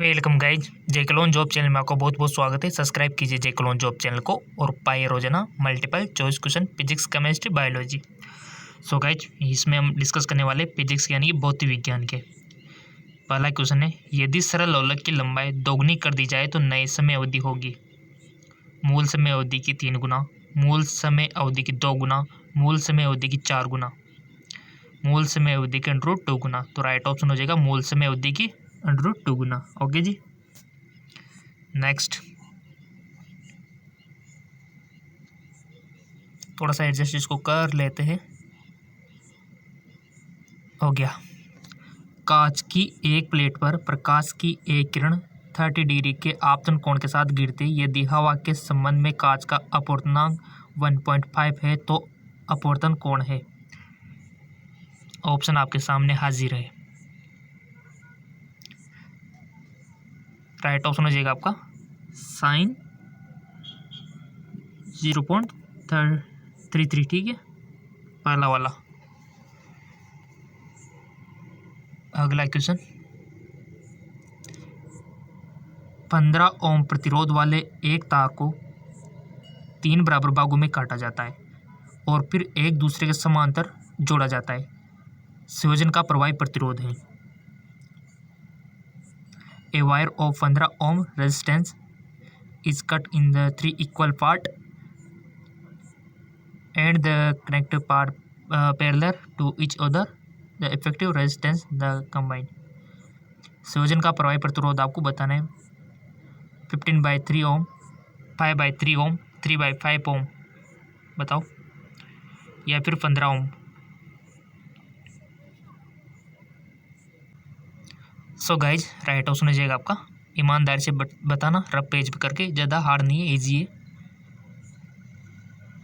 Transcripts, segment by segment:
Welcome guys, जेकलोन job channel में आपको बहुत बहुत स्वागत है। सब्सक्राइब कीजिए जेकलोन जॉब चैनल को और पाइए रोजाना multiple choice question physics, chemistry, biology. So guys, इसमें हम डिस्कस करने वाले फिजिक्स यानी कि भौतिक विज्ञान के। पहला क्वेश्चन है, यदि सरल लोलक की लंबाई दोगुनी कर दी जाए तो नई समय अवधि होगी। मूल समय अवधि की 3 गुना, मूल समय अवधि की 2 गुना, मूल समय अवधि की 4 गुना, मूल समय अवधि के √2 गुना। तो राइट ऑप्शन हो जाएगा मूल समय अवधि की √2 गुना। ओके जी। नेक्स्ट, थोड़ा सा एडजस्ट इसको कर लेते हैं। हो गया। कांच की एक प्लेट पर प्रकाश की एक किरण 30 डिग्री के आपतन कोण के साथ गिरती यदि हवा के संबंध में कांच का अपवर्तनांक 1.5 है तो अपवर्तन कोण है। ऑप्शन आपके सामने हाजिर है। राइट ऑप्शन हो जाएगा आपका साइन 0.33। ठीक है, पहला वाला। अगला क्वेश्चन, 15 ओम प्रतिरोध वाले एक तार को 3 बराबर भागों में काटा जाता है और फिर एक दूसरे के समांतर जोड़ा जाता है। संयोजन का प्रभावी प्रतिरोध है। A wire of 15 ohm resistance is cut in the 3 equal part and the connected part parallel to each other. The effective resistance the combined. संयोजन का प्रभावी प्रतिरोध आपको बताना है। 15/3 ओम, 5/3 ओम, 3/5 ओम बताओ, या फिर 15 ओम। सो गाइज, राइट ऑप्शन हो जाएगा आपका, ईमानदारी से बताना, रफ पेज पे करके, ज़्यादा हार्ड नहीं है, ईजी है।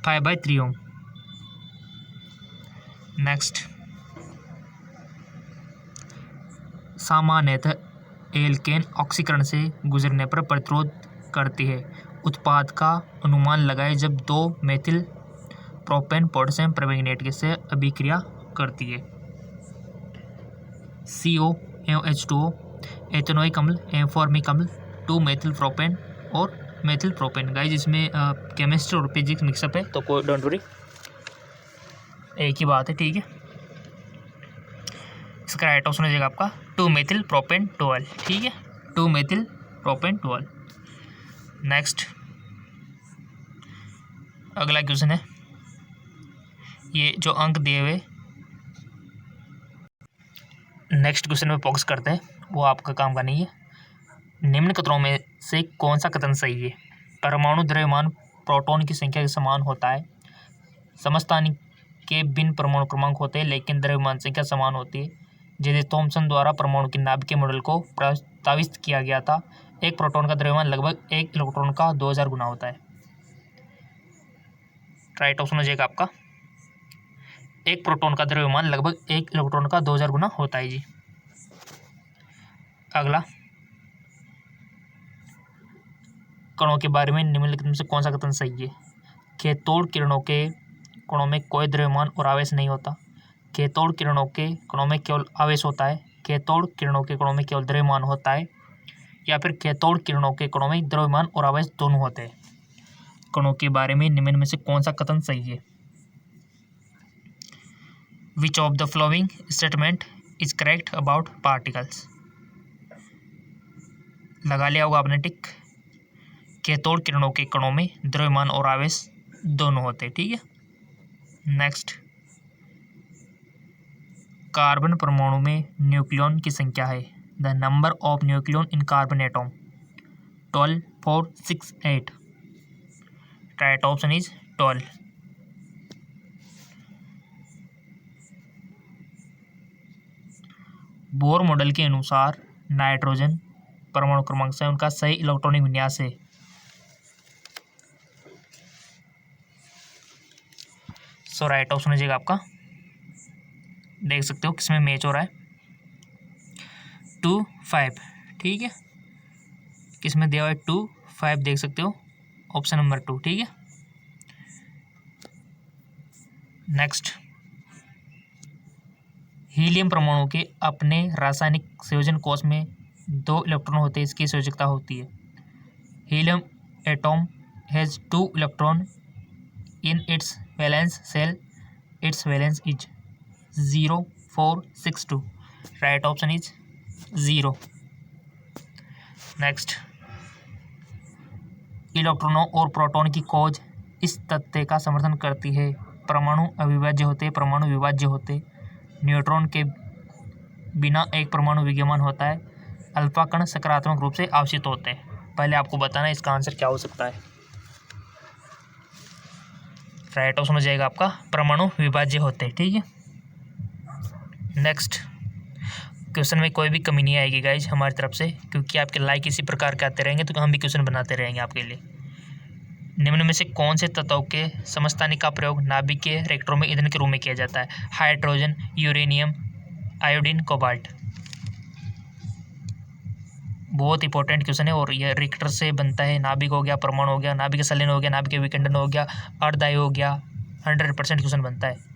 5/3 ओम। नेक्स्ट, सामान्यतः एल्केन ऑक्सीकरण से गुजरने पर प्रतिरोध करती है। उत्पाद का अनुमान लगाए जब 2 मेथिल प्रोपेन पोटेशियम परमैंगनेट से अभिक्रिया करती है। CO, H2O, एथेनोइक अम्ल, एम्फॉर्मिक अम्ल, 2 मेथिल प्रोपेन और मेथिल प्रोपेन। गाइज, इसमें केमिस्ट्री और फिजिक्स मिक्सअप है, तो कोई डोंट वरी, एक ही बात है। ठीक है, इसका राइट ऑप्शन हो जाएगा आपका 2 मेथिल प्रोपेन 12। ठीक है, 2 मेथिल प्रोपेन 12। नेक्स्ट, अगला क्वेश्चन है, ये जो अंक दिए हुए, नेक्स्ट क्वेश्चन में फोकस करते हैं, वो आपका काम का नहीं है। निम्न कथनों में से कौन सा कथन सही है। परमाणु द्रव्यमान प्रोटॉन की संख्या के समान होता है। समस्थानी के भिन्न परमाणु क्रमांक होते हैं लेकिन द्रव्यमान संख्या समान होती है। जे थॉमसन द्वारा परमाणु के नाभिकीय मॉडल को प्रस्तावित किया गया था। एक प्रोटॉन का द्रव्यमान लगभग एक इलेक्ट्रॉन का 2000 गुना होता है। राइट ऑप्शन हो जाएगा आपका, एक प्रोटॉन का द्रव्यमान लगभग एक इलेक्ट्रॉन का 2000 गुना होता है जी। अगला, कणों के बारे में निम्नलिखित में से कौन सा कथन सही है। खेतोड़ किरणों के कणों में कोई द्रव्यमान और आवेश नहीं होता। खेतोड़ किरणों के कणों में केवल आवेश होता है। खेतोड़ किरणों के कणों में केवल द्रव्यमान होता है, या फिर खेतोड़ किरणों के कणों में द्रव्यमान और आवेश दोनों होते हैं। कणों के बारे में निम्न में से कौन सा कथन सही है। Which of the following statement is correct about particles. लगा लिया होगा आपने टिक। खेतोड़ किरणों के कणों में द्रव्यमान और आवेश दोनों होते हैं। ठीक है, नेक्स्ट, कार्बन परमाणु में न्यूक्लियॉन की संख्या है। The number of nucleon in carbon atom 12, 4, 6, 8। Right option is 12। Bohr model के अनुसार नाइट्रोजन परमाणु क्रमांक से उनका सही इलेक्ट्रॉनिक विन्यास है। सो राइट ऑप्शन हो जाएगा आपका, देख सकते हो किसमें मैच हो रहा है, 2, 5। ठीक है, किसमें दिया हुआ है 2, 5, देख सकते हो, ऑप्शन नंबर 2। ठीक है, नेक्स्ट, हीलियम परमाणु के अपने रासायनिक संयोजन कोश में 2 इलेक्ट्रॉन होते हैं, इसकी संयोजकता होती है। Helium atom has 2 electron in its valence shell, its valence is 0, 4, 6, 2। Right option is 0। Next, इलेक्ट्रॉनों और प्रोटॉन की खोज इस तथ्य का समर्थन करती है परमाणु अविभाज्य होते, परमाणु विभाज्य होते, न्यूट्रॉन के बिना एक परमाणु विद्यमान होता है, अल्फा कण सकारात्मक रूप से आवेशित होते हैं। पहले आपको बताना है इसका आंसर क्या हो सकता है। राइट ऑप्शन हो जाएगा आपका परमाणु विभाज्य होते हैं। ठीक है, नेक्स्ट क्वेश्चन में कोई भी कमी नहीं आएगी गाइज हमारी तरफ से, क्योंकि आपके लाइक इसी प्रकार के आते रहेंगे तो हम भी क्वेश्चन बनाते रहेंगे आपके लिए। निम्न में से कौन से तत्वों के समस्थानिक का प्रयोग नाभिक के रिएक्टरों में ईंधन के रूप में किया जाता है? Hydrogen, uranium, iodine, cobalt. बहुत इंपॉर्टेंट क्वेश्चन है और यह रिएक्टर से बनता है। नाभिक हो गया, परमाणु हो गया, नाभिक संलयन हो गया, नाभिक विखंडन हो गया, अर्धवायु हो गया, 100% क्वेश्चन बनता है।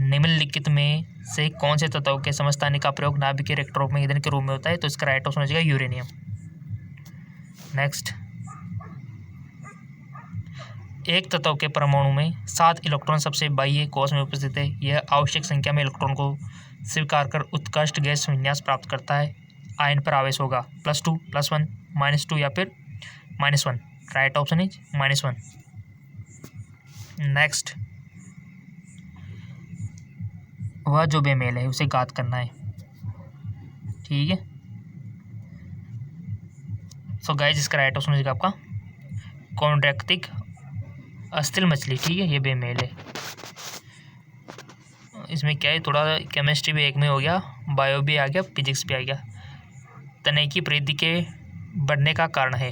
निम्नलिखित में से कौन से तत्वों के समस्थानिक का प्रयोग नाभिक के रिएक्टरों में ईंधन के रूप में होता है? तो इसका राइट ऑप्शन हो जाएगा यूरेनियम। नेक्स्ट, एक तत्व के परमाणु में 7 इलेक्ट्रॉन सबसे बाह्य कोश में उपस्थित है। यह आवश्यक संख्या में इलेक्ट्रॉन को स्वीकार कर उत्कृष्ट गैस विन्यास प्राप्त करता है। आयन पर आवेश होगा +2, +1, -2 या फिर -1। Right option is -1। नेक्स्ट, वह जो बेमेल है उसे घात करना है। ठीक है, सो गाइस इसका राइट ऑप्शन हो जाएगा आपका कॉन्ड्रैक्टिक अस्थिल मछली। ठीक है, ये बेमेल है। इसमें क्या है, थोड़ा केमिस्ट्री भी एक में हो गया, बायो भी आ गया, फिजिक्स भी आ गया। तनयिकी वृद्धि के बढ़ने का कारण है,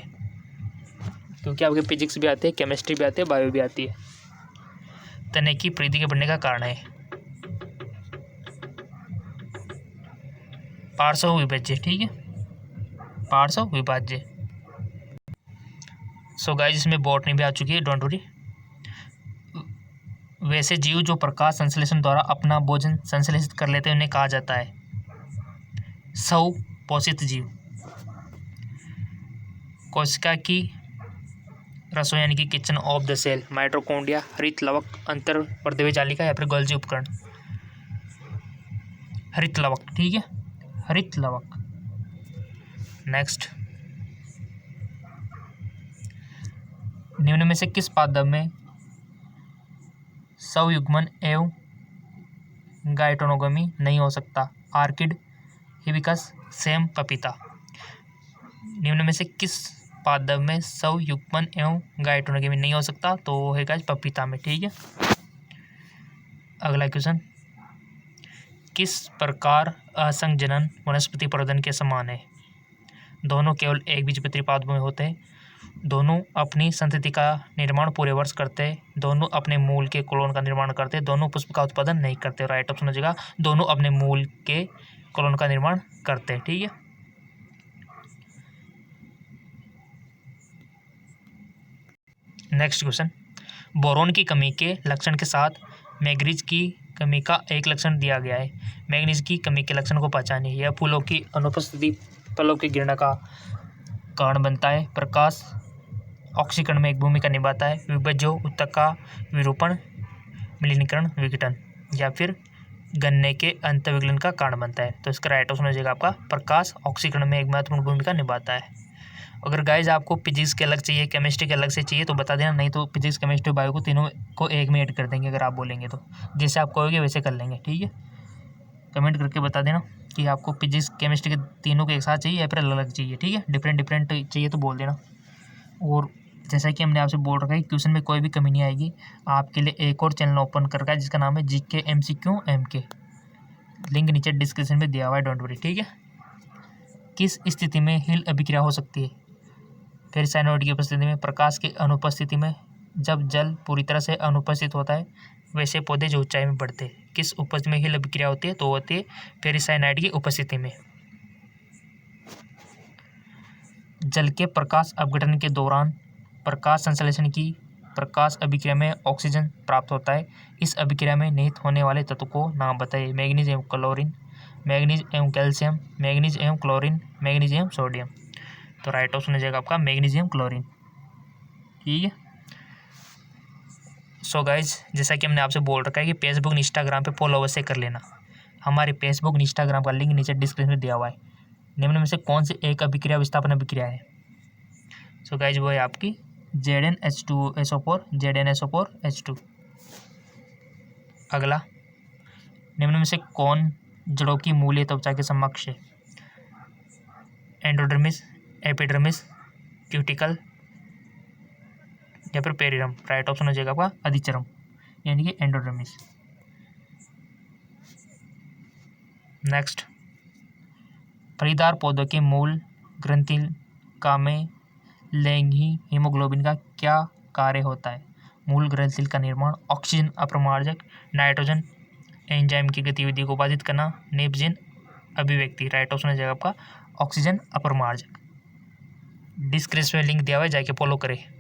क्योंकि आपके फिजिक्स भी आते हैं, केमिस्ट्री भी आती है, बायो भी आती है। तनयिकी वृद्धि के बढ़ने का कारण है पार्श्व विभाज्य। ठीक है, पार्श्व विभाज्य। सो गाइस इसमें बॉटनी भी आ चुकी है, डोंट वरी। वैसे जीव जो प्रकाश संश्लेषण द्वारा अपना भोजन संश्लेषित कर लेते हैं उन्हें कहा जाता है स्वपोषित जीव। कोशिका की रसोई यानी कि kitchen of the cell, mitochondria, हरित लवक, अंतर्वर्धवी जालिका या फिर गोल्जी उपकरण। हरित लवक। ठीक है, हरित लवक। नेक्स्ट, निम्न में से किस पादप में स्वयुग्मन एवं गाइटोनोगमी नहीं हो सकता? आर्किड, हिबिस्कस, सेम, पपीता। निम्न में से किस पादप में स्वयुग्मन एवं गाइटोनोगमी नहीं हो सकता? तो वो है गाइस पपीता में। ठीक है, अगला क्वेश्चन, किस प्रकार असंजनन वनस्पति प्रवर्धन के समान है? दोनों केवल एक बीजपत्री पादपों में होते हैं। दोनों अपनी संतति का निर्माण पूरे वर्ष करते हैं। दोनों अपने मूल के क्लोन का निर्माण करते हैं। दोनों पुष्प का उत्पादन नहीं करते। राइट ऑप्शन हो जाएगा दोनों अपने मूल के क्लोन का निर्माण करते हैं। ठीक है, नेक्स्ट क्वेश्चन, बोरोन की कमी के लक्षण के साथ मैग्नीज की कमी का एक लक्षण दिया गया है। मैग्नीज की कमी के लक्षण को पहचानिए। यह फूलों की अनुपस्थिति फलों की गिरना का कारण बनता है। प्रकाश ऑक्सीकरण में एक भूमिका निभाता है। विभज्यो उत्तक का विरूपण, मिलीनीकरण, विघटन या फिर गन्ने के अंतर्विगलन का कारण बनता है। तो इसका राइट ऑप्शन हो जाएगा आपका प्रकाश ऑक्सीकरण में एक महत्वपूर्ण भूमिका निभाता है। अगर गाइज आपको फिजिक्स के अलग चाहिए, केमिस्ट्री के अलग से चाहिए तो बता देना, नहीं तो फिजिक्स, केमिस्ट्री, बायो को तीनों को एक में ऐड कर देंगे अगर आप बोलेंगे तो। जैसे आप कहोगे वैसे कर लेंगे। ठीक है, कमेंट करके बता देना कि आपको फिजिक्स, केमिस्ट्री के तीनों को एक साथ चाहिए या फिर अलग अलग चाहिए। ठीक है, डिफरेंट चाहिए तो बोल देना। और जैसा कि हमने आपसे बोल रखा है, क्वेश्चन में कोई भी कमी नहीं आएगी। आपके लिए एक और चैनल ओपन कर रखा है जिसका नाम है GK MCQ MK, लिंक नीचे डिस्क्रिप्शन में दिया हुआ है, डोंट वरी। ठीक है, किस स्थिति में हिल अभिक्रिया हो सकती है? फेरिसाइनोइड की उपस्थिति में, प्रकाश की अनुपस्थिति में, जब जल पूरी तरह से अनुपस्थित होता है, वैसे पौधे जो ऊंचाई में बढ़ते हैं। किस उपस्थिति में हिल अभिक्रिया होती है? तो होती है फेरिसाइनाइड की उपस्थिति में। जल के प्रकाश अपघटन के दौरान प्रकाश संश्लेषण की प्रकाश अभिक्रिया में ऑक्सीजन प्राप्त होता है। इस अभिक्रिया में निहित होने वाले तत्व को नाम बताइए। मैग्नीज एवं क्लोरीन, मैग्नीज एवं कैल्शियम, मैग्नीज एवं क्लोरीन, मैग्नीज एवं सोडियम। तो राइट ऑप्शन हो जाएगा आपका मैग्नीशियम क्लोरीन। ठीक है। सो गाइज, जैसा कि हमने आपसे बोल रखा है कि फेसबुक इंस्टाग्राम पे फॉलो अवश्य कर लेना। हमारे फेसबुक इंस्टाग्राम का लिंक नीचे डिस्क्रिप्शन में दिया हुआ है। निम्न में से कौन सी एक अभिक्रिया विस्थापन अभिक्रिया है? सो गाइज वो है आपकी ZnH2SO4 ZnSO4H2। अगला, निम्न में से कौन जड़ों की मूलीय त्वचा के समकक्ष है? एंडोडर्मिस, एपिडर्मिस, क्यूटिकल या फिर पेरिरम। राइट ऑप्शन हो जाएगा आपका अधिचर्म यानी कि एंडोडर्मिस। नेक्स्ट, फलीदार पौधों के मूल ग्रंथिका में लैंगिक हीमोग्लोबिन का क्या कार्य होता है? मूल ग्रंथिल का निर्माण, ऑक्सीजन अप्रमार्जक, नाइट्रोजन एंजाइम की गतिविधि को बाधित करना, नेपजिन अभिव्यक्ति। राइट ऑप्शन हो जाएगा आपका ऑक्सीजन अप्रमार्जक। डिस्क्रिप्शन में लिंक दिया हुआ है, जाके फॉलो करें।